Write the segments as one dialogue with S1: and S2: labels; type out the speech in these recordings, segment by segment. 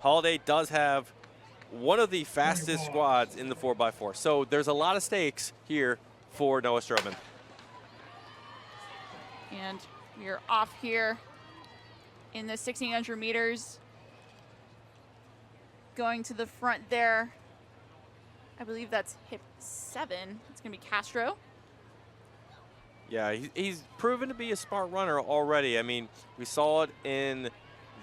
S1: Holliday does have one of the fastest squads in the 4x4. So there's a lot of stakes here for Noah Strohman.
S2: And we're off here in the 1,600 meters. Going to the front there. I believe that's hip 7. It's going to be Castro.
S1: Yeah, he's proven to be a smart runner already. I mean, we saw it in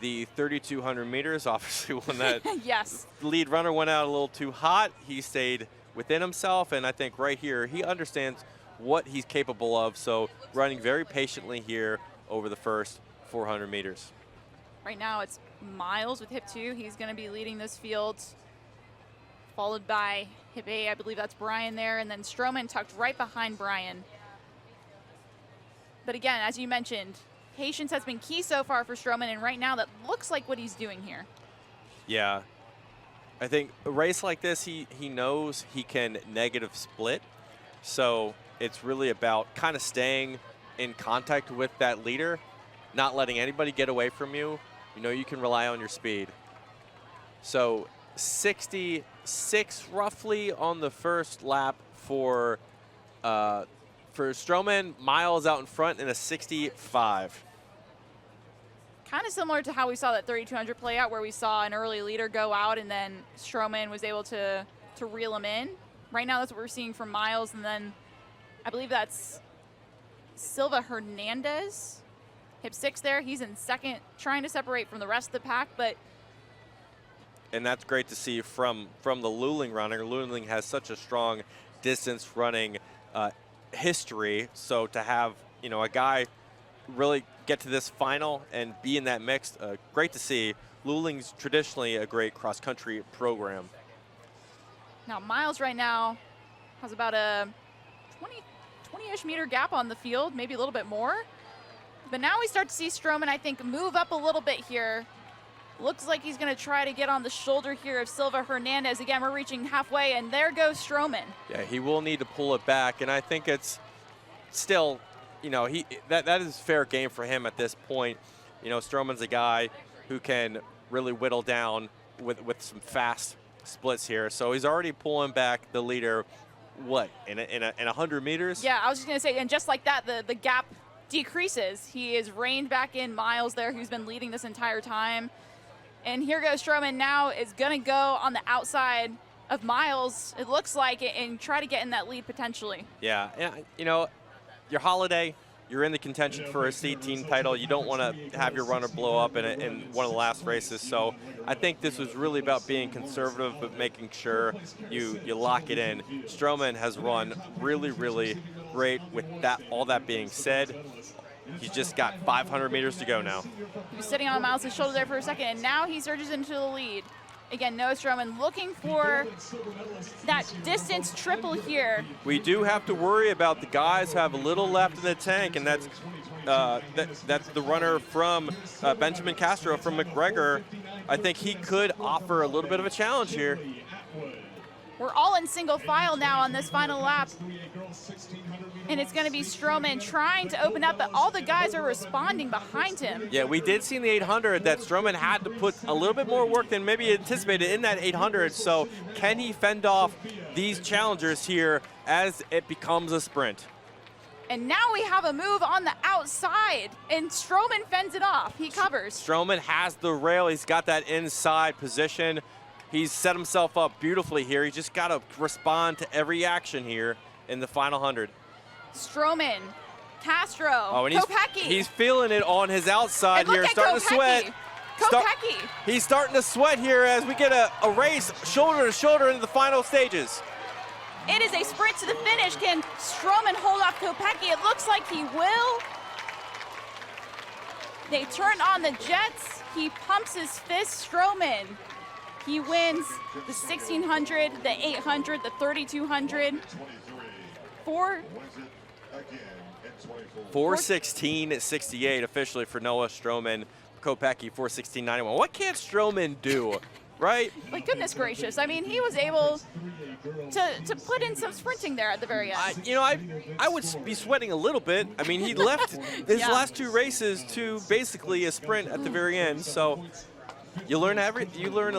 S1: the 3,200 meters. Obviously, when that
S2: yes.
S1: lead runner went out a little too hot, he stayed within himself. And I think right here, he understands what he's capable of. So running very patiently here over the first 400 meters.
S2: Right now, it's Miles with hip 2. He's going to be leading this field, followed by hip 8. I believe that's Brian there. And then Strowman tucked right behind Brian. But again, as you mentioned, patience has been key so far for Strowman, and right now that looks like what he's doing here.
S1: Yeah. I think a race like this, he knows he can negative split. So it's really about kind of staying in contact with that leader, not letting anybody get away from you. You know you can rely on your speed. So 66 roughly on the first lap for Strowman. Miles out in front in a 65.
S2: Kind of similar to how we saw that 3,200 play out, where we saw an early leader go out and then Strowman was able to reel him in. Right now that's what we're seeing from Miles, and then I believe that's Silva Hernandez. Hip 6 there. He's in second, trying to separate from the rest of the pack, but
S1: and that's great to see from the Luling runner. Luling has such a strong distance running history, so to have a guy really get to this final and be in that mix, great to see. Luling's traditionally a great cross-country program.
S2: Now Miles right now has about a 20-ish meter gap on the field, maybe a little bit more. But now we start to see Strowman, I think, move up a little bit here. Looks like he's going to try to get on the shoulder here of Silva Hernandez. Again, we're reaching halfway, and there goes Strowman. Yeah,
S1: he will need to pull it back, and I think it's still, that is fair game for him at this point. Strowman's a guy who can really whittle down with some fast splits here. So he's already pulling back the leader, what, in 100 meters?
S2: Yeah, I was just going to say, and just like that, the gap decreases. He is reined back in. Miles there, who's been leading this entire time. And here goes Strowman now, is going to go on the outside of Miles, it looks like, and try to get in that lead potentially.
S1: Yeah, your Holliday, you're in the contention for a seed team title. You don't want to have your runner blow up in one of the last races. So I think this was really about being conservative, but making sure you lock it in. Strowman has run really, really great. With all that being said, he's just got 500 meters to go now.
S2: He was sitting on Miles' shoulder there for a second, and now he surges into the lead. Again, Noah Strohman looking for that distance triple here.
S1: We do have to worry about the guys who have a little left in the tank, and that's the runner from Benjamin Castro from McGregor. I think he could offer a little bit of a challenge here.
S2: We're all in single file now on this final lap. And it's going to be Strowman trying to open up, but all the guys are responding behind him.
S1: Yeah, we did see in the 800 that Strowman had to put a little bit more work than maybe anticipated in that 800. So can he fend off these challengers here as it becomes a sprint?
S2: And now we have a move on the outside, and Strowman fends it off. He covers.
S1: Strowman has the rail. He's got that inside position. He's set himself up beautifully here. He just got to respond to every action here in the final 100.
S2: Strowman, Castro,
S1: and
S2: Kopecky.
S1: He's feeling it on his outside here, starting to sweat.
S2: Kopecky.
S1: He's starting to sweat here as we get a race shoulder to shoulder into the final stages.
S2: It is a sprint to the finish. Can Strowman hold off Kopecky? It looks like he will. They turn on the jets. He pumps his fist. Strowman. He wins the 1,600, the 800, the 3,200.
S1: 4:16.68 officially for Noah Strohman. Kopecky 4:16.91. What can't Strowman do, right?
S2: Like, goodness gracious. I mean, he was able to put in some sprinting there at the very end.
S1: I would be sweating a little bit. I mean, he left his last two races to basically a sprint at the very end. So You learn